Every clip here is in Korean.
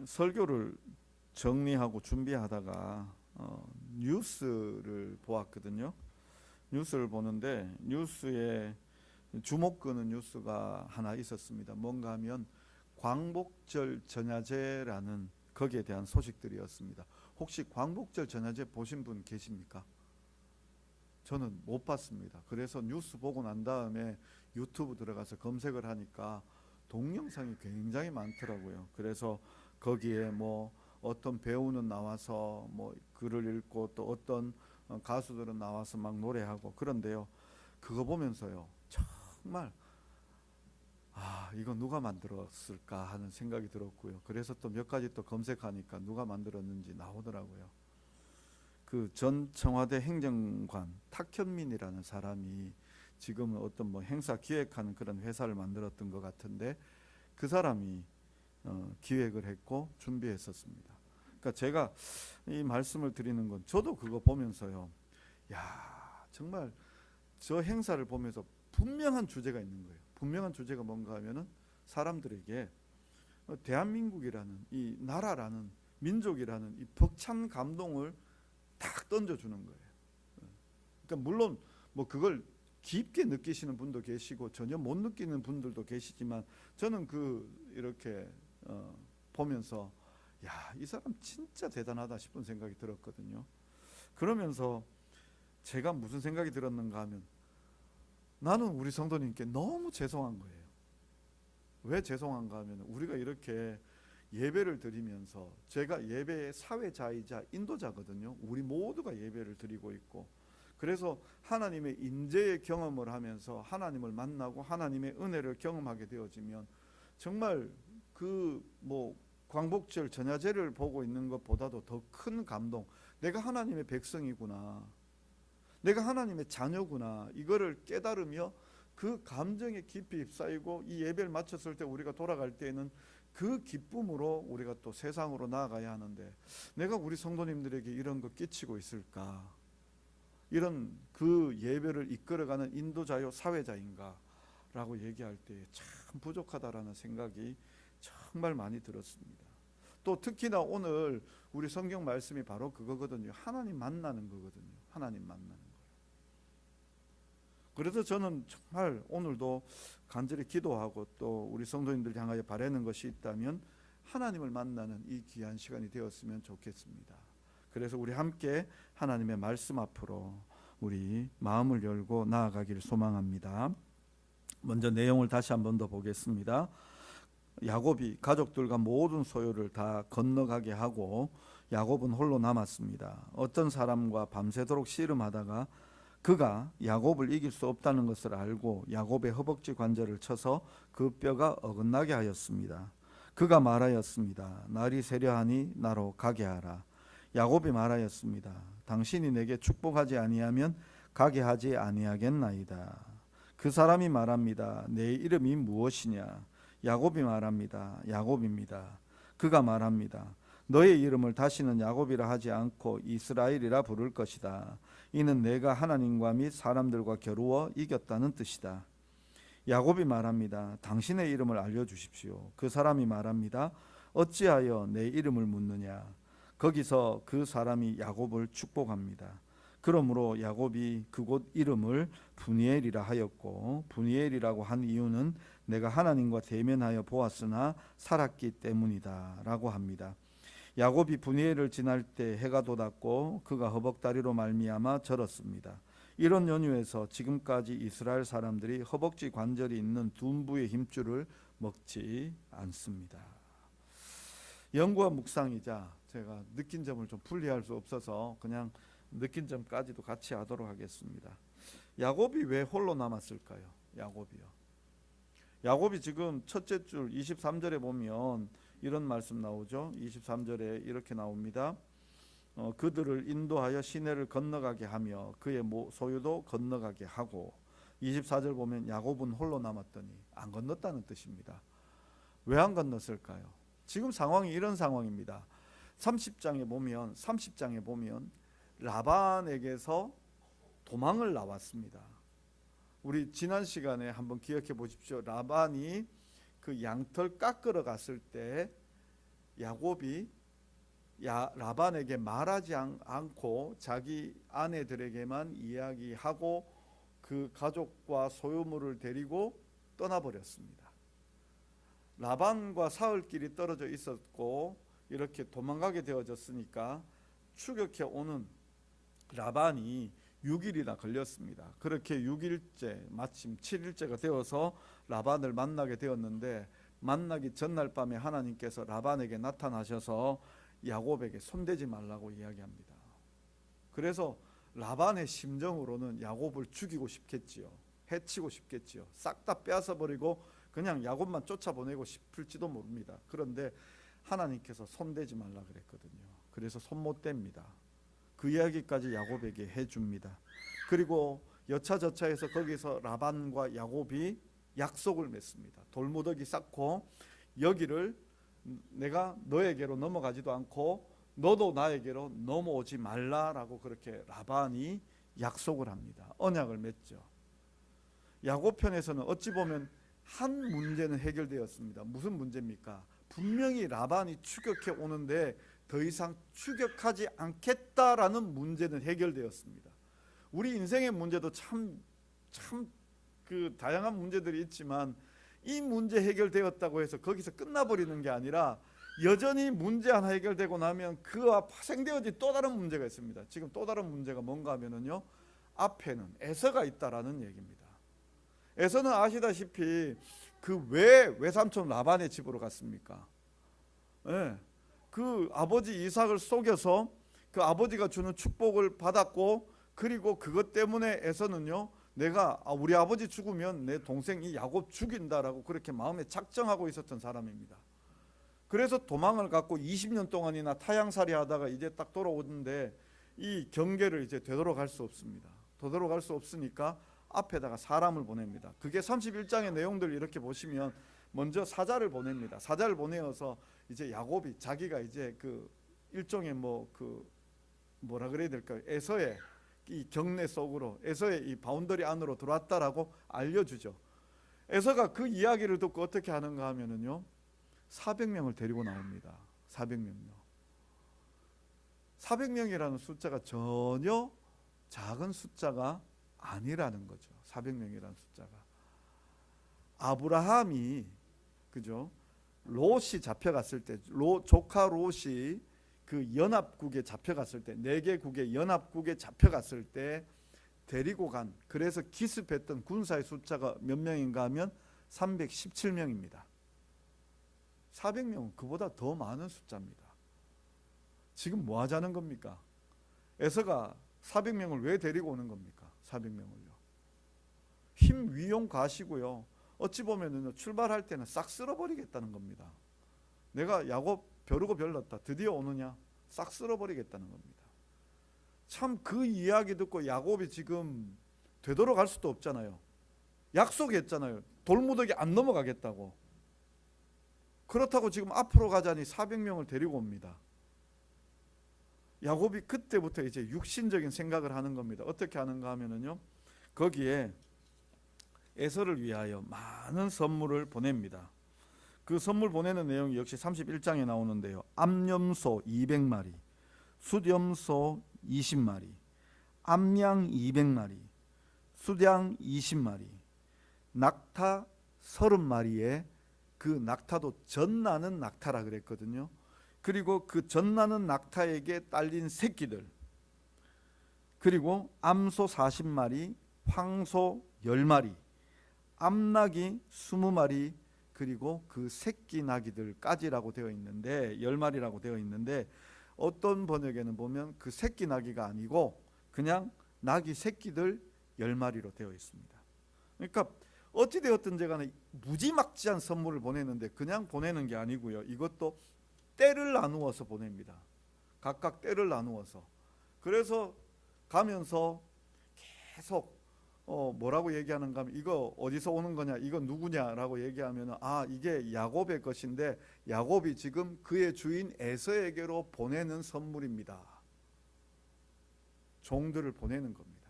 설교를 정리하고 준비하다가 뉴스를 보았거든요. 뉴스를 보는데 뉴스에 주목 끄는 뉴스가 하나 있었습니다. 뭔가 하면 광복절 전야제라는 거기에 대한 소식들이었습니다. 혹시 광복절 전야제 보신 분 계십니까? 저는 못 봤습니다. 그래서 뉴스 보고 난 다음에 유튜브 들어가서 검색을 하니까 동영상이 굉장히 많더라고요. 그래서 거기에 뭐 어떤 배우는 나와서 뭐 글을 읽고 또 어떤 가수들은 나와서 막 노래하고 그런데요. 그거 보면서요. 정말 이거 누가 만들었을까 하는 생각이 들었고요. 그래서 또 몇 가지 또 검색하니까 누가 만들었는지 나오더라고요. 그 전 청와대 행정관 탁현민이라는 사람이 지금은 어떤 뭐 행사 기획하는 그런 회사를 만들었던 것 같은데 그 사람이 기획을 했고 준비했었습니다. 그러니까 제가 이 말씀을 드리는 건 저도 그거 보면서요. 야, 정말 저 행사를 보면서 분명한 주제가 있는 거예요. 분명한 주제가 뭔가 하면은 사람들에게 대한민국이라는 이 나라라는 민족이라는 이 벅찬 감동을 딱 던져주는 거예요. 그러니까 물론 뭐 그걸 깊게 느끼시는 분도 계시고 전혀 못 느끼는 분들도 계시지만 저는 이렇게 보면서 야, 이 사람 진짜 대단하다 싶은 생각이 들었거든요. 그러면서 제가 무슨 생각이 들었는가 하면 나는 우리 성도님께 너무 죄송한 거예요. 왜 죄송한가 하면 우리가 이렇게 예배를 드리면서 제가 예배의 사회자이자 인도자거든요. 우리 모두가 예배를 드리고 있고 그래서 하나님의 임재의 경험을 하면서 하나님을 만나고 하나님의 은혜를 경험하게 되어지면 정말 광복절 전야제를 보고 있는 것보다도 더 큰 감동, 내가 하나님의 백성이구나, 내가 하나님의 자녀구나, 이거를 깨달으며 그 감정에 깊이 휩싸이고 이 예배를 마쳤을 때 우리가 돌아갈 때에는 그 기쁨으로 우리가 또 세상으로 나아가야 하는데 내가 우리 성도님들에게 이런 거 끼치고 있을까, 이런 그 예배를 이끌어가는 인도자요 사회자인가 라고 얘기할 때 참 부족하다라는 생각이 정말 많이 들었습니다. 또 특히나 오늘 우리 성경 말씀이 바로 그거거든요. 하나님 만나는 거거든요. 하나님 만나는 거예요. 그래서 저는 정말 오늘도 간절히 기도하고 또 우리 성도님들 향하여 바라는 것이 있다면 하나님을 만나는 이 귀한 시간이 되었으면 좋겠습니다. 그래서 우리 함께 하나님의 말씀 앞으로 우리 마음을 열고 나아가기를 소망합니다. 먼저 내용을 다시 한 번 더 보겠습니다. 야곱이 가족들과 모든 소유를 다 건너가게 하고 야곱은 홀로 남았습니다. 어떤 사람과 밤새도록 씨름하다가 그가 야곱을 이길 수 없다는 것을 알고 야곱의 허벅지 관절을 쳐서 그 뼈가 어긋나게 하였습니다. 그가 말하였습니다. 날이 새려하니 나로 가게 하라. 야곱이 말하였습니다. 당신이 내게 축복하지 아니하면 가게 하지 아니하겠나이다. 그 사람이 말합니다. 내 이름이 무엇이냐? 야곱이 말합니다. 야곱입니다. 그가 말합니다. 너의 이름을 다시는 야곱이라 하지 않고 이스라엘이라 부를 것이다. 이는 내가 하나님과 및 사람들과 겨루어 이겼다는 뜻이다. 야곱이 말합니다. 당신의 이름을 알려주십시오. 그 사람이 말합니다. 어찌하여 내 이름을 묻느냐? 거기서 그 사람이 야곱을 축복합니다. 그러므로 야곱이 그곳 이름을 브니엘이라 하였고, 브니엘이라고 한 이유는 내가 하나님과 대면하여 보았으나 살았기 때문이다 라고 합니다. 야곱이 브니엘을 지날 때 해가 돋았고 그가 허벅다리로 말미암아 절었습니다. 이런 연유에서 지금까지 이스라엘 사람들이 허벅지 관절이 있는 둔부의 힘줄을 먹지 않습니다. 연구와 묵상이자 제가 느낀 점을 좀 분리할 수 없어서 그냥 느낀 점까지도 같이 하도록 하겠습니다. 야곱이 왜 홀로 남았을까요? 야곱이 지금 첫째 줄 23절에 보면 이런 말씀 나오죠. 23절에 이렇게 나옵니다. 그들을 인도하여 시내를 건너가게 하며 그의 소유도 건너가게 하고, 24절 보면 야곱은 홀로 남았더니 안 건넜다는 뜻입니다. 왜 안 건넜을까요? 지금 상황이 이런 상황입니다. 30장에 보면 라반에게서 도망을 나왔습니다. 우리 지난 시간에 한번 기억해 보십시오. 라반이 그 양털 깎으러 갔을 때 야곱이 라반에게 말하지 않고 자기 아내들에게만 이야기하고 그 가족과 소유물을 데리고 떠나버렸습니다. 라반과 사흘길이 떨어져 있었고 이렇게 도망가게 되어졌으니까 추격해 오는 라반이 6일이나 걸렸습니다. 그렇게 6일째 마침 7일째가 되어서 라반을 만나게 되었는데, 만나기 전날 밤에 하나님께서 라반에게 나타나셔서 야곱에게 손대지 말라고 이야기합니다. 그래서 라반의 심정으로는 야곱을 죽이고 싶겠지요. 해치고 싶겠지요. 싹 다 빼앗아버리고 그냥 야곱만 쫓아보내고 싶을지도 모릅니다. 그런데 하나님께서 손대지 말라 그랬거든요. 그래서 손 못 댑니다. 그 이야기까지 야곱에게 해줍니다. 그리고 여차저차해서 거기서 라반과 야곱이 약속을 맺습니다. 돌무더기 쌓고 여기를 내가 너에게로 넘어가지도 않고 너도 나에게로 넘어오지 말라라고 그렇게 라반이 약속을 합니다. 언약을 맺죠. 야곱 편에서는 어찌 보면 한 문제는 해결되었습니다. 무슨 문제입니까? 분명히 라반이 추격해 오는데 더 이상 추격하지 않겠다라는 문제는 해결되었습니다. 우리 인생의 문제도 참 그 다양한 문제들이 있지만 이 문제 해결되었다고 해서 거기서 끝나버리는 게 아니라 여전히 문제 하나 해결되고 나면 그와 파생되어진 또 다른 문제가 있습니다. 지금 또 다른 문제가 뭔가 하면은요, 앞에는 에서가 있다라는 얘기입니다. 에서는 아시다시피 그 왜 외삼촌 라반의 집으로 갔습니까? 네. 그 아버지 이삭을 속여서 그 아버지가 주는 축복을 받았고, 그리고 그것 때문에 에서는요, 내가 우리 아버지 죽으면 내 동생 이 야곱 죽인다라고 그렇게 마음에 작정하고 있었던 사람입니다. 그래서 도망을 갔고 20년 동안이나 타향살이 하다가 이제 딱 돌아오는데 이 경계를 이제 되돌아갈 수 없습니다. 되돌아갈 수 없으니까 앞에다가 사람을 보냅니다. 그게 31장의 내용들 이렇게 보시면 먼저 사자를 보냅니다. 사자를 보내어서 이제 야곱이 자기가 이제 그 일종의 뭐라 그래야 될까요? 에서의 이 경내 속으로, 에서의 이 바운더리 안으로 들어왔다라고 알려주죠. 에서가 그 이야기를 듣고 어떻게 하는가 하면은요, 400명을 데리고 나옵니다. 400명요. 400명이라는 숫자가 전혀 작은 숫자가 아니라는 거죠. 400명이라는 숫자가. 아브라함이 그죠? 롯이 잡혀갔을 때, 조카 롯이 그 연합국에 잡혀갔을 때, 4개국의 연합국에 잡혀갔을 때 데리고 간, 그래서 기습했던 군사의 숫자가 몇 명인가 하면 317명입니다. 400명은 그보다 더 많은 숫자입니다. 지금 뭐 하자는 겁니까? 에서가 400명을 왜 데리고 오는 겁니까? 400명을요. 힘 위용 가시고요. 어찌 보면은 출발할 때는 싹 쓸어버리겠다는 겁니다. 내가 야곱 벼르고 별렀다. 드디어 오느냐? 싹 쓸어버리겠다는 겁니다. 참 그 이야기 듣고 야곱이 지금 되돌아갈 수도 없잖아요. 약속했잖아요. 돌무더기 안 넘어가겠다고. 그렇다고 지금 앞으로 가자니 400명을 데리고 옵니다. 야곱이 그때부터 이제 육신적인 생각을 하는 겁니다. 어떻게 하는가 하면은요, 거기에 에서를 위하여 많은 선물을 보냅니다. 그 선물 보내는 내용이 역시 31장에 나오는데요. 암염소 200마리, 숫염소 20마리, 암양 200마리, 숫양 20마리, 낙타 30마리에 그 낙타도 젖나는 낙타라 그랬거든요. 그리고 그 젖나는 낙타에게 딸린 새끼들, 그리고 암소 40마리, 황소 10마리, 암나귀 20마리, 그리고 그 새끼 나귀들까지라고 되어 있는데, 10마리라고 되어 있는데, 어떤 번역에는 보면 그 새끼 나귀가 아니고 그냥 나귀 새끼들 10마리로 되어 있습니다. 그러니까 어찌되었든지 간에 무지막지한 선물을 보내는데 그냥 보내는 게 아니고요, 이것도 때를 나누어서 보냅니다. 각각 때를 나누어서. 그래서 가면서 계속 뭐라고 얘기하는가 하면, 이거 어디서 오는 거냐, 이거 누구냐라고 얘기하면, 이게 야곱의 것인데 야곱이 지금 그의 주인 에서에게로 보내는 선물입니다. 종들을 보내는 겁니다.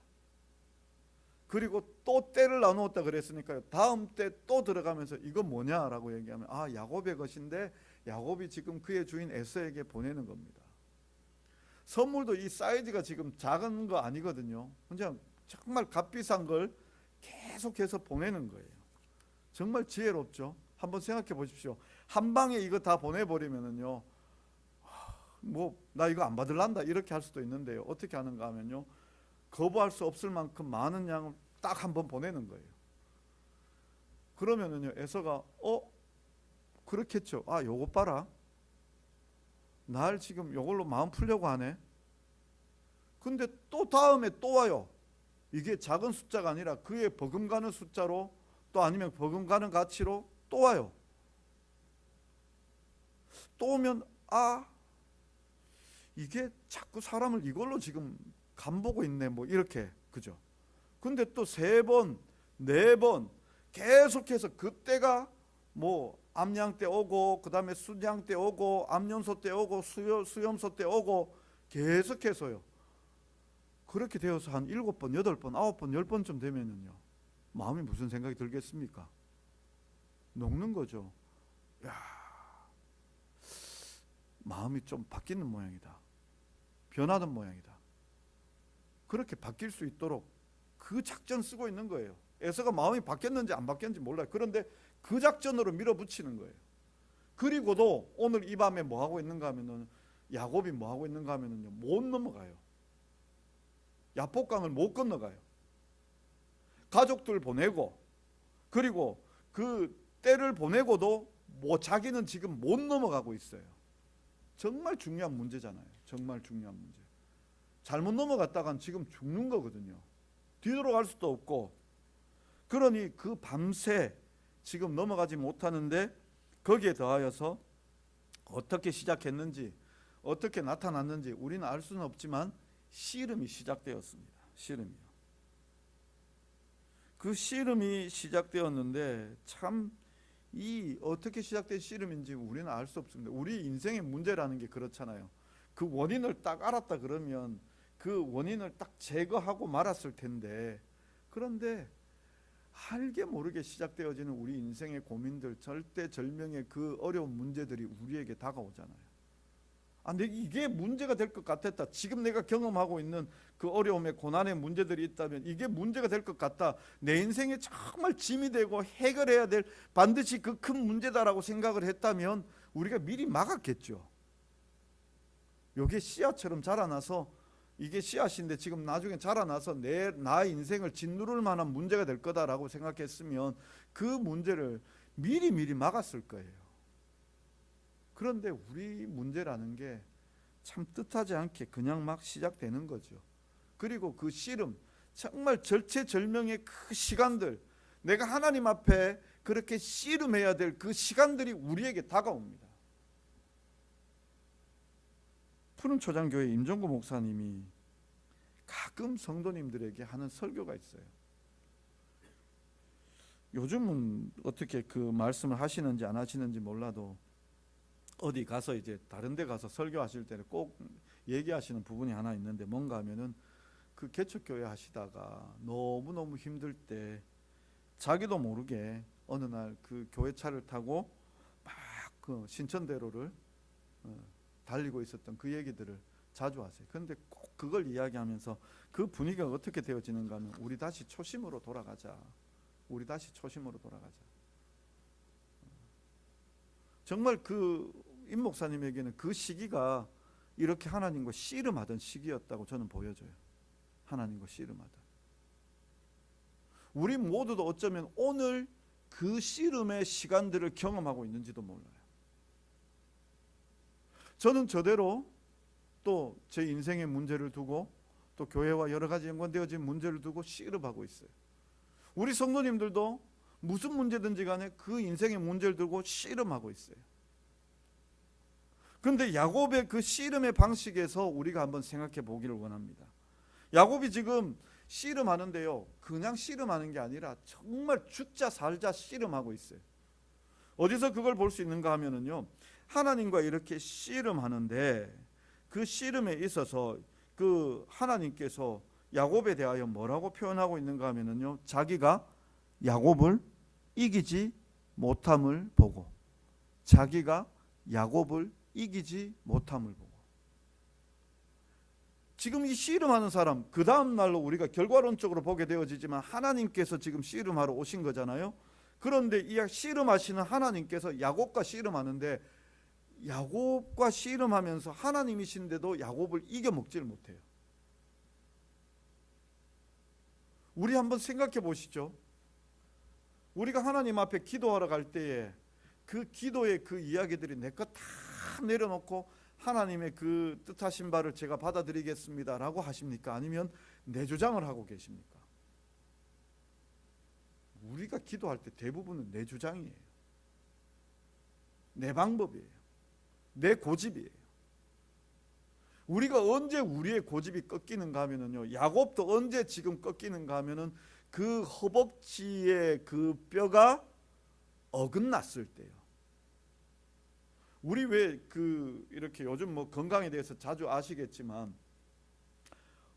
그리고 또 때를 나누었다 그랬으니까요, 다음 때 또 들어가면서 이거 뭐냐라고 얘기하면, 야곱의 것인데 야곱이 지금 그의 주인 에서에게 보내는 겁니다. 선물도 이 사이즈가 지금 작은 거 아니거든요. 그냥 정말 값비싼 걸 계속해서 보내는 거예요. 정말 지혜롭죠. 한번 생각해 보십시오. 한 방에 이거 다 보내버리면은요, 뭐 나 이거 안 받을란다 이렇게 할 수도 있는데요. 어떻게 하는가 하면요, 거부할 수 없을 만큼 많은 양을 딱 한 번 보내는 거예요. 그러면은요, 에서가 그렇겠죠. 아, 요거 봐라. 날 지금 요걸로 마음 풀려고 하네. 근데 또 다음에 또 와요. 이게 작은 숫자가 아니라 그의 버금가는 숫자로, 또 아니면 버금가는 가치로 또 와요. 또 오면 이게 자꾸 사람을 이걸로 지금 간보고 있네, 뭐 이렇게, 그죠? 근데 또 3번, 4번 계속해서 그때가 뭐 암양 때 오고, 그 다음에 순양 때 오고, 암연소 때 오고, 수염소 때 오고, 계속해서요. 그렇게 되어서 한 7번, 8번, 9번, 10번쯤 되면은요, 마음이 무슨 생각이 들겠습니까? 녹는 거죠. 야, 마음이 좀 바뀌는 모양이다. 변하는 모양이다. 그렇게 바뀔 수 있도록 그 작전 쓰고 있는 거예요. 에서가 마음이 바뀌었는지 안 바뀌었는지 몰라요. 그런데 그 작전으로 밀어붙이는 거예요. 그리고도 오늘 이 밤에 뭐 하고 있는가 하면은, 야곱이 뭐 하고 있는가 하면은요, 못 넘어가요. 야복강을 못 건너가요. 가족들 보내고, 그리고 그 때를 보내고도 자기는 지금 못 넘어가고 있어요. 정말 중요한 문제잖아요. 정말 중요한 문제. 잘못 넘어갔다간 지금 죽는 거거든요. 뒤돌아갈 수도 없고. 그러니 그 밤새 지금 넘어가지 못하는데, 거기에 더하여서 어떻게 시작했는지, 어떻게 나타났는지 우리는 알 수는 없지만 씨름이 시작되었습니다. 씨름이요. 그 씨름이 시작되었는데, 참 이 어떻게 시작된 씨름인지 우리는 알 수 없습니다. 우리 인생의 문제라는 게 그렇잖아요. 그 원인을 딱 알았다 그러면 그 원인을 딱 제거하고 말았을 텐데, 그런데 알게 모르게 시작되어지는 우리 인생의 고민들, 절대절명의 그 어려운 문제들이 우리에게 다가오잖아요. 이게 문제가 될 것 같았다. 지금 내가 경험하고 있는 그 어려움의 고난의 문제들이 있다면 이게 문제가 될 것 같다. 내 인생에 정말 짐이 되고 해결해야 될 반드시 그 큰 문제다라고 생각을 했다면 우리가 미리 막았겠죠. 이게 씨앗처럼 자라나서, 이게 씨앗인데 지금 나중에 자라나서 나의 인생을 짓누를 만한 문제가 될 거다라고 생각했으면 그 문제를 미리 막았을 거예요. 그런데 우리 문제라는 게 참 뜻하지 않게 그냥 막 시작되는 거죠. 그리고 그 씨름, 정말 절체절명의 그 시간들, 내가 하나님 앞에 그렇게 씨름해야 될 그 시간들이 우리에게 다가옵니다. 푸른초장교회 임종구 목사님이 가끔 성도님들에게 하는 설교가 있어요. 요즘은 어떻게 그 말씀을 하시는지 안 하시는지 몰라도 어디 가서 이제 다른 데 가서 설교하실 때는 꼭 얘기하시는 부분이 하나 있는데, 뭔가 하면은 그 개척교회 하시다가 너무너무 힘들 때 자기도 모르게 어느 날 그 교회차를 타고 막 그 신천대로를 달리고 있었던 그 얘기들을 자주 하세요. 그런데 꼭 그걸 이야기하면서 그 분위기가 어떻게 되어지는가 하면, 우리 다시 초심으로 돌아가자. 우리 다시 초심으로 돌아가자. 정말 그 임 목사님에게는 그 시기가 이렇게 하나님과 씨름하던 시기였다고 저는 보여져요. 하나님과 씨름하던. 우리 모두도 어쩌면 오늘 그 씨름의 시간들을 경험하고 있는지도 몰라요. 저는 저대로 또 제 인생의 문제를 두고, 또 교회와 여러 가지 연관되어진 문제를 두고 씨름하고 있어요. 우리 성도님들도 무슨 문제든지 간에 그 인생의 문제를 두고 씨름하고 있어요. 그런데 야곱의 그 씨름의 방식에서 우리가 한번 생각해 보기를 원합니다. 야곱이 지금 씨름하는데요, 그냥 씨름하는 게 아니라 정말 죽자 살자 씨름하고 있어요. 어디서 그걸 볼 수 있는가 하면은요, 하나님과 이렇게 씨름하는데, 그 씨름에 있어서 그 하나님께서 야곱에 대하여 뭐라고 표현하고 있는가 하면은요, 자기가 야곱을 이기지 못함을 보고, 자기가 야곱을 이기지 못함을 보고, 지금 이 씨름하는 사람, 그 다음 날로 우리가 결과론적으로 보게 되어지지만 하나님께서 지금 씨름하러 오신 거잖아요. 그런데 이 씨름하시는 하나님께서 야곱과 씨름하는데, 야곱과 씨름하면서 하나님이신데도 야곱을 이겨먹지를 못해요. 우리 한번 생각해 보시죠. 우리가 하나님 앞에 기도하러 갈 때에 그 기도의 그 이야기들이 내 것 다 내려놓고 하나님의 그 뜻하신 바를 제가 받아들이겠습니다 라고 하십니까? 아니면 내 주장을 하고 계십니까? 우리가 기도할 때 대부분은 내 주장이에요. 내 방법이에요. 내 고집이에요. 우리가 언제 우리의 고집이 꺾이는가 하면요, 야곱도 언제 지금 꺾이는가 하면은 그 허벅지의 그 뼈가 어긋났을 때요. 우리 왜 그 이렇게 요즘 뭐 건강에 대해서 자주 아시겠지만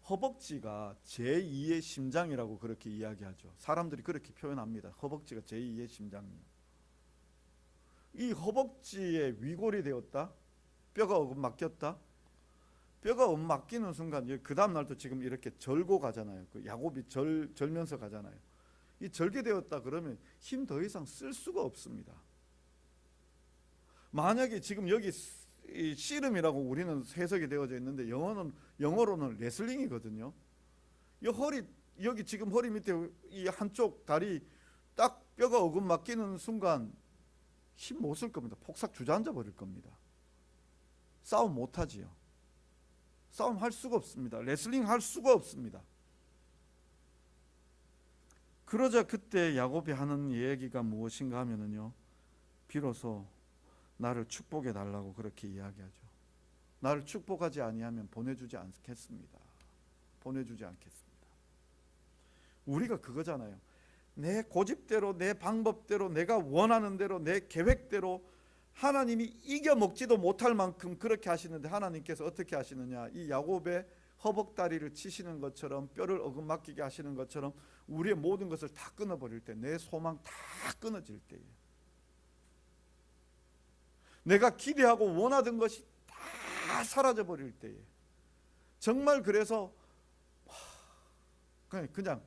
허벅지가 제2의 심장이라고 그렇게 이야기하죠. 사람들이 그렇게 표현합니다. 허벅지가 제2의 심장이요. 이 허벅지에 위골이 되었다, 뼈가 막혔다. 뼈가 막히는 순간 그 다음 날도 지금 이렇게 절고 가잖아요. 그 야곱이 절면서 가잖아요. 이 절게 되었다 그러면 힘 더 이상 쓸 수가 없습니다. 만약에 지금 여기 이 씨름이라고 우리는 해석이 되어져 있는데 영어로는 레슬링이거든요. 이 허리, 여기 지금 허리 밑에 이 한쪽 다리 딱 뼈가 어긋막히는 순간 힘 못 쓸 겁니다. 폭삭 주저앉아 버릴 겁니다. 싸움 못 하지요. 싸움 할 수가 없습니다. 레슬링 할 수가 없습니다. 그러자 그때 야곱이 하는 얘기가 무엇인가 하면은요, 비로소 나를 축복해 달라고 그렇게 이야기하죠. 나를 축복하지 아니하면 보내주지 않겠습니다. 보내주지 않겠습니다. 우리가 그거잖아요. 내 고집대로, 내 방법대로, 내가 원하는 대로, 내 계획대로 하나님이 이겨먹지도 못할 만큼 그렇게 하시는데, 하나님께서 어떻게 하시느냐, 이 야곱의 허벅다리를 치시는 것처럼, 뼈를 어긋막히게 하시는 것처럼 우리의 모든 것을 다 끊어버릴 때, 내 소망 다 끊어질 때에, 내가 기대하고 원하던 것이 다 사라져버릴 때에, 정말 그래서 그냥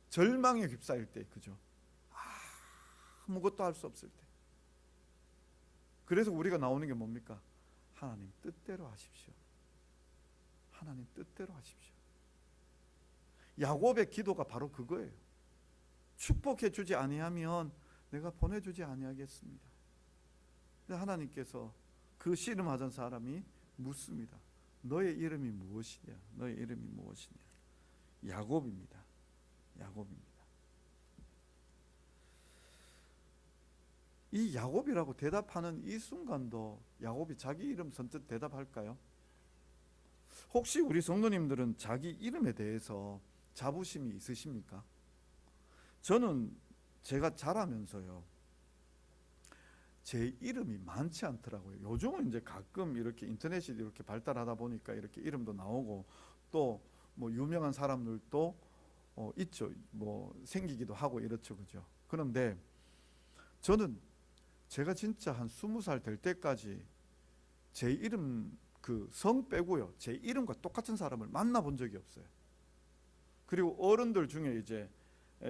절망에 휩싸일 때, 그죠? 아무것도 할 수 없을 때. 그래서 우리가 나오는 게 뭡니까? 하나님 뜻대로 하십시오. 하나님 뜻대로 하십시오. 야곱의 기도가 바로 그거예요. 축복해 주지 아니하면 내가 보내주지 아니하겠습니다. 하나님께서 그 씨름하던 사람이 묻습니다. 너의 이름이 무엇이냐? 너의 이름이 무엇이냐? 야곱입니다. 야곱입니다. 이 야곱이라고 대답하는 이 순간도 야곱이 자기 이름 선뜻 대답할까요? 혹시 우리 성도님들은 자기 이름에 대해서 자부심이 있으십니까? 저는 제가 자라면서요, 제 이름이 많지 않더라고요. 요즘은 이제 가끔 이렇게 인터넷이 이렇게 발달하다 보니까 이렇게 이름도 나오고 또 뭐 유명한 사람들도 있죠. 뭐 생기기도 하고 이렇죠, 그죠? 그런데 저는 제가 진짜 한 20살 될 때까지 제 이름 그 성 빼고요, 제 이름과 똑같은 사람을 만나본 적이 없어요. 그리고 어른들 중에 이제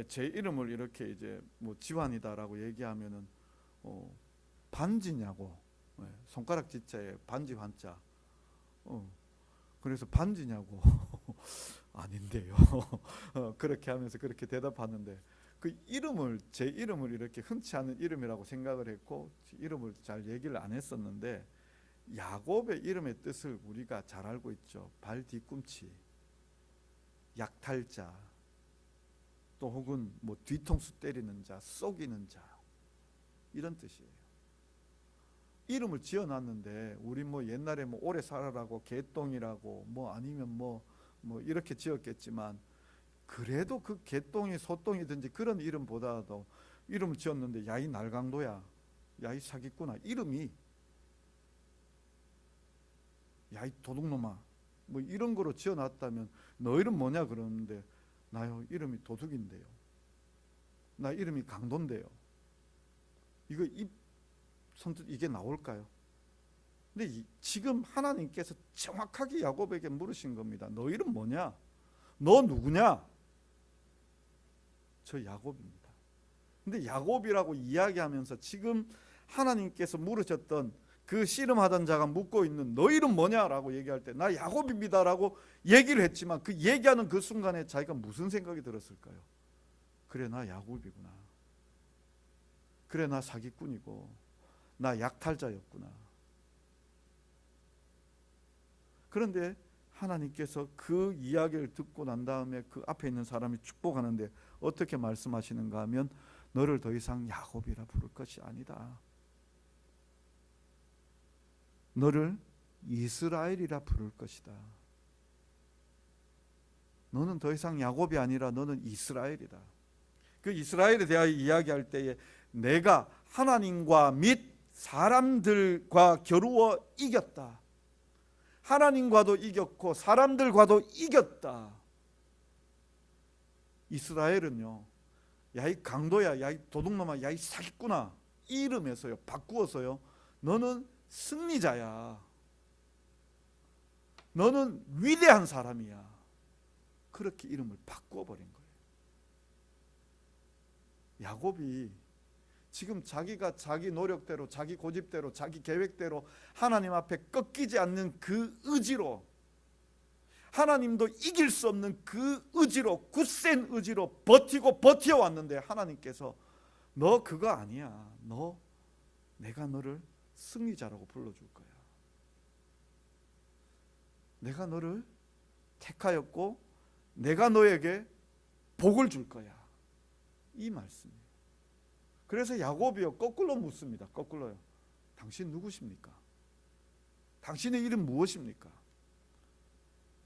제 이름을 이렇게 이제 뭐 지환이다라고 얘기하면은 반지냐고, 손가락 지자에 반지 환자, 그래서 반지냐고 아닌데요. 그렇게 하면서 그렇게 대답하는데, 그 이름을, 제 이름을 이렇게 흔치 않은 이름이라고 생각을 했고 이름을 잘 얘기를 안 했었는데, 야곱의 이름의 뜻을 우리가 잘 알고 있죠. 발 뒤꿈치, 약탈자, 또 혹은 뭐 뒤통수 때리는 자, 속이는 자, 이런 뜻이에요. 이름을 지어놨는데 우리 뭐 옛날에 뭐 오래 살아라고 개똥이라고 뭐 아니면 뭐 이렇게 지었겠지만, 그래도 그 개똥이 소똥이든지 그런 이름보다도 이름 지었는데 야 이 날강도야, 야 이 사기꾼아, 이름이 야 이 도둑놈아 뭐 이런 거로 지어놨다면 너 이름 뭐냐 그러는데, 나요 이름이 도둑인데요, 나 이름이 강도인데요, 이거 선뜻 이게 나올까요? 근데 지금 하나님께서 정확하게 야곱에게 물으신 겁니다. 너 이름 뭐냐? 너 누구냐? 저 야곱입니다. 근데 야곱이라고 이야기하면서 지금 하나님께서 물으셨던 그 씨름하던 자가 묻고 있는 너 이름 뭐냐라고 얘기할 때 나 야곱입니다라고 얘기를 했지만 그 얘기하는 그 순간에 자기가 무슨 생각이 들었을까요? 그래, 나 야곱이구나. 그래, 나 사기꾼이고 나 약탈자였구나. 그런데 하나님께서 그 이야기를 듣고 난 다음에 그 앞에 있는 사람이 축복하는데 어떻게 말씀하시는가 하면 너를 더 이상 야곱이라 부를 것이 아니다. 너를 이스라엘이라 부를 것이다. 너는 더 이상 야곱이 아니라 너는 이스라엘이다. 그 이스라엘에 대하여 이야기할 때에 내가 하나님과 및 사람들과 겨루어 이겼다. 하나님과도 이겼고 사람들과도 이겼다. 이스라엘은요, 야 이 강도야, 야 이 도둑놈아, 야 이 사기꾼아, 이 이름에서요 바꾸어서요 너는 승리자야. 너는 위대한 사람이야. 그렇게 이름을 바꾸어 버린 거예요. 야곱이 지금 자기가 자기 노력대로, 자기 고집대로, 자기 계획대로 하나님 앞에 꺾이지 않는 그 의지로, 하나님도 이길 수 없는 그 의지로, 굳센 의지로 버티고 버텨왔는데 하나님께서 너 그거 아니야. 내가 너를 승리자라고 불러줄 거야. 내가 너를 택하였고 내가 너에게 복을 줄 거야. 이 말씀이에요. 그래서 야곱이요 거꾸로 묻습니다. 거꾸로요. 당신 누구십니까? 당신의 이름 무엇입니까?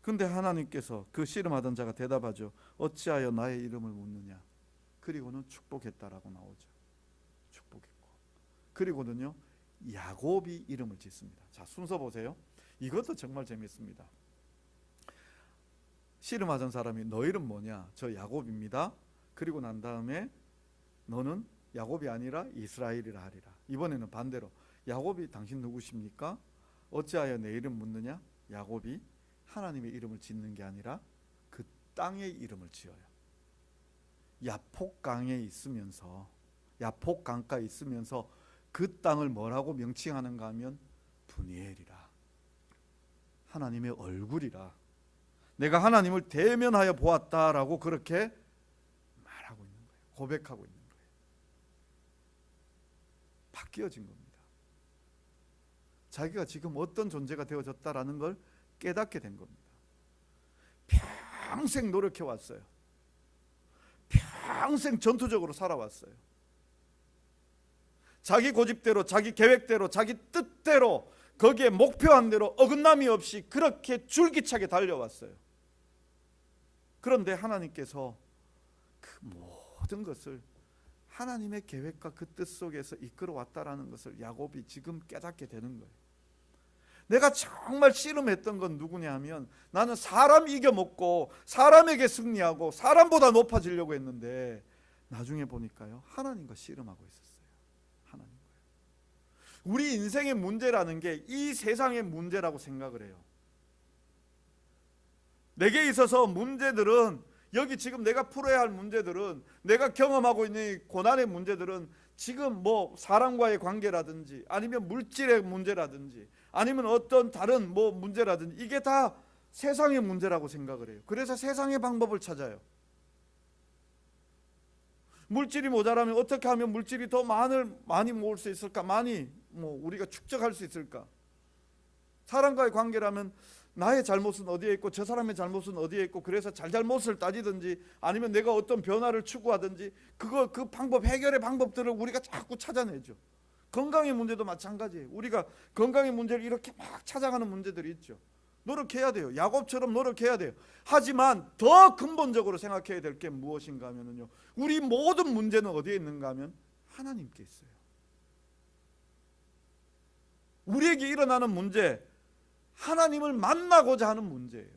근데 하나님께서 그 씨름하던 자가 대답하죠. 어찌하여 나의 이름을 묻느냐? 그리고는 축복했다라고 나오죠. 축복했고, 그리고는요 야곱이 이름을 짓습니다. 자, 순서 보세요. 이것도 정말 재밌습니다. 씨름하던 사람이 너 이름 뭐냐? 저 야곱입니다. 그리고 난 다음에 너는 야곱이 아니라 이스라엘이라 하리라. 이번에는 반대로 야곱이 당신 누구십니까? 어찌하여 내 이름 묻느냐? 야곱이 하나님의 이름을 짓는 게 아니라 그 땅의 이름을 지어요. 야폭강에 있으면서, 야폭강가에 있으면서 그 땅을 뭐라고 명칭하는가 하면 분이엘이라, 하나님의 얼굴이라, 내가 하나님을 대면하여 보았다라고 그렇게 말하고 있는 거예요. 고백하고 있는 거예요. 바뀌어진 겁니다. 자기가 지금 어떤 존재가 되어졌다라는 걸 깨닫게 된 겁니다. 평생 노력해 왔어요. 평생 전투적으로 살아왔어요. 자기 고집대로, 자기 계획대로, 자기 뜻대로, 거기에 목표한 대로 어긋남이 없이 그렇게 줄기차게 달려왔어요. 그런데 하나님께서 그 모든 것을 하나님의 계획과 그 뜻 속에서 이끌어 왔다라는 것을 야곱이 지금 깨닫게 되는 거예요. 내가 정말 씨름했던 건 누구냐 하면 나는 사람 이겨먹고 사람에게 승리하고 사람보다 높아지려고 했는데 나중에 보니까요 하나님과 씨름하고 있었어요. 하나님과요. 우리 인생의 문제라는 게 이 세상의 문제라고 생각을 해요. 내게 있어서 문제들은, 여기 지금 내가 풀어야 할 문제들은, 내가 경험하고 있는 고난의 문제들은 지금 뭐 사람과의 관계라든지 아니면 물질의 문제라든지 아니면 어떤 다른 뭐 문제라든지 이게 다 세상의 문제라고 생각을 해요. 그래서 세상의 방법을 찾아요. 물질이 모자라면 어떻게 하면 물질이 더 많이 모을 수 있을까? 많이 우리가 축적할 수 있을까? 사람과의 관계라면 나의 잘못은 어디에 있고 저 사람의 잘못은 어디에 있고, 그래서 잘못을 따지든지 아니면 내가 어떤 변화를 추구하든지 그 방법, 해결의 방법들을 우리가 자꾸 찾아내죠. 건강의 문제도 마찬가지예요. 우리가 건강의 문제를 이렇게 막 찾아가는 문제들이 있죠. 노력해야 돼요. 야곱처럼 노력해야 돼요. 하지만 더 근본적으로 생각해야 될 게 무엇인가 하면요, 우리 모든 문제는 어디에 있는가 하면 하나님께 있어요. 우리에게 일어나는 문제, 하나님을 만나고자 하는 문제예요.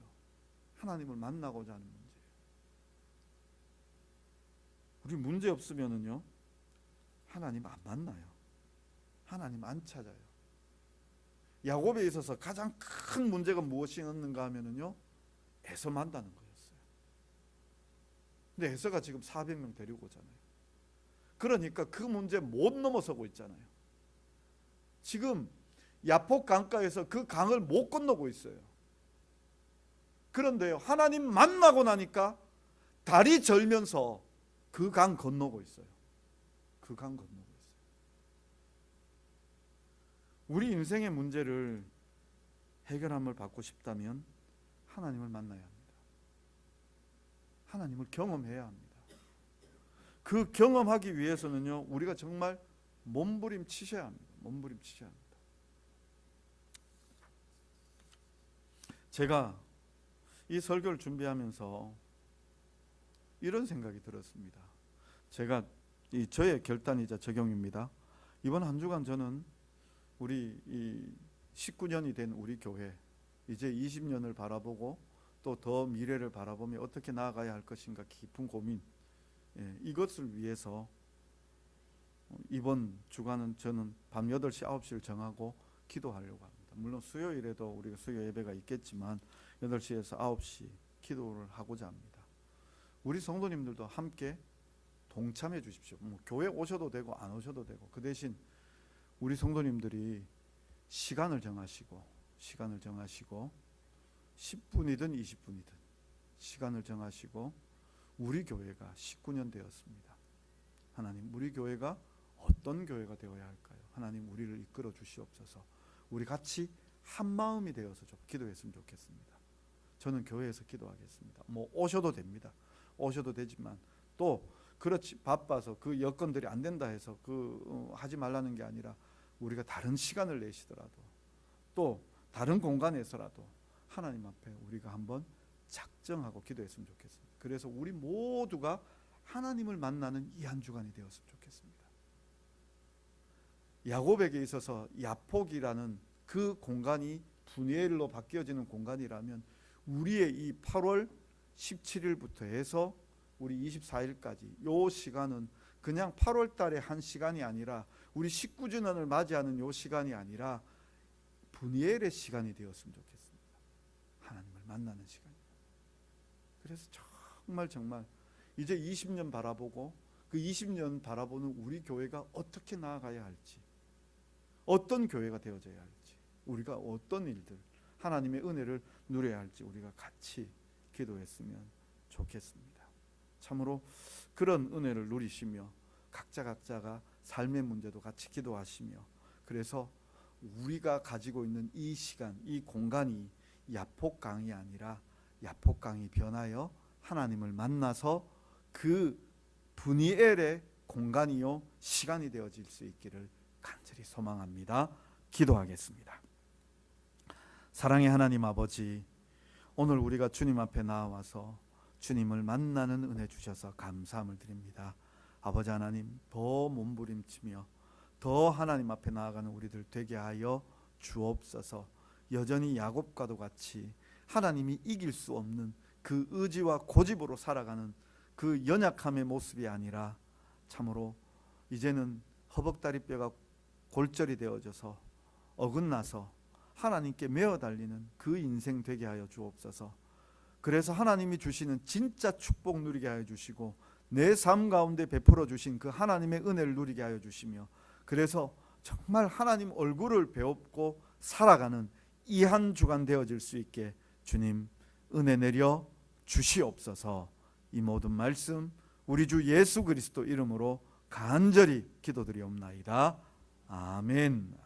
하나님을 만나고자 하는 문제예요. 우리 문제 없으면은요 하나님 안 만나요. 하나님 안 찾아요. 야곱에 있어서 가장 큰 문제가 무엇이었는가 하면은요, 에서 만나는 거였어요. 근데 에서가 지금 400명 데리고 오잖아요. 그러니까 그 문제 못 넘어서고 있잖아요. 지금 야폭 강가에서 그 강을 못 건너고 있어요. 그런데요, 하나님 만나고 나니까 다리 절면서 그 강 건너고 있어요. 그 강 건너고 있어요. 우리 인생의 문제를 해결함을 받고 싶다면 하나님을 만나야 합니다. 하나님을 경험해야 합니다. 그 경험하기 위해서는요, 우리가 정말 몸부림치셔야 합니다. 몸부림치셔야 합니다. 제가 이 설교를 준비하면서 이런 생각이 들었습니다. 제가 저의 결단이자 적용입니다. 이번 한 주간 저는 우리 19년이 된 우리 교회, 이제 20년을 바라보고 또 더 미래를 바라보며 어떻게 나아가야 할 것인가 깊은 고민, 이것을 위해서 이번 주간은 저는 밤 8시 9시를 정하고 기도하려고 합니다. 물론 수요일에도 우리가 수요 예배가 있겠지만 8시에서 9시 기도를 하고자 합니다. 우리 성도님들도 함께 동참해 주십시오. 교회 오셔도 되고 안 오셔도 되고, 그 대신 우리 성도님들이 시간을 정하시고 10분이든 20분이든 시간을 정하시고, 우리 교회가 19년 되었습니다. 하나님, 우리 교회가 어떤 교회가 되어야 할까요? 하나님, 우리를 이끌어 주시옵소서. 우리 같이 한 마음이 되어서 좀 기도했으면 좋겠습니다. 저는 교회에서 기도하겠습니다. 오셔도 됩니다. 오셔도 되지만 또 그렇지 바빠서 그 여건들이 안 된다 해서 하지 말라는 게 아니라, 우리가 다른 시간을 내시더라도 또 다른 공간에서라도 하나님 앞에 우리가 한번 작정하고 기도했으면 좋겠습니다. 그래서 우리 모두가 하나님을 만나는 이 한 주간이 되었으면 좋겠습니다. 야곱에게 있어서 야폭이라는 그 공간이 분이엘로 바뀌어지는 공간이라면, 우리의 이 8월 17일부터 해서 우리 24일까지 요 시간은 그냥 8월 달에 한 시간이 아니라, 우리 19주년을 맞이하는 요 시간이 아니라 분이엘의 시간이 되었으면 좋겠습니다. 하나님을 만나는 시간이에요. 그래서 정말 이제 20년 바라보고, 그 20년 바라보는 우리 교회가 어떻게 나아가야 할지, 어떤 교회가 되어져야 할지, 우리가 어떤 일들, 하나님의 은혜를 누려야 할지 우리가 같이 기도했으면 좋겠습니다. 참으로 그런 은혜를 누리시며 각자가 삶의 문제도 같이 기도하시며, 그래서 우리가 가지고 있는 이 시간, 이 공간이 야폭강이 아니라 야폭강이 변하여 하나님을 만나서 그 분이엘의 공간이요 시간이 되어질 수 있기를 간절히 소망합니다. 기도하겠습니다. 사랑의 하나님 아버지, 오늘 우리가 주님 앞에 나와서 주님을 만나는 은혜 주셔서 감사함을 드립니다. 아버지 하나님, 더 몸부림치며 더 하나님 앞에 나아가는 우리들 되게 하여 주옵소서. 여전히 야곱과도 같이 하나님이 이길 수 없는 그 의지와 고집으로 살아가는 그 연약함의 모습이 아니라, 참으로 이제는 허벅다리뼈가 골절이 되어져서 어긋나서 하나님께 메어 달리는 그 인생 되게 하여 주옵소서. 그래서 하나님이 주시는 진짜 축복 누리게 하여 주시고, 내 삶 가운데 베풀어 주신 그 하나님의 은혜를 누리게 하여 주시며, 그래서 정말 하나님 얼굴을 배웁고 살아가는 이 한 주간 되어질 수 있게 주님 은혜 내려 주시옵소서. 이 모든 말씀 우리 주 예수 그리스도 이름으로 간절히 기도드리옵나이다. 아멘.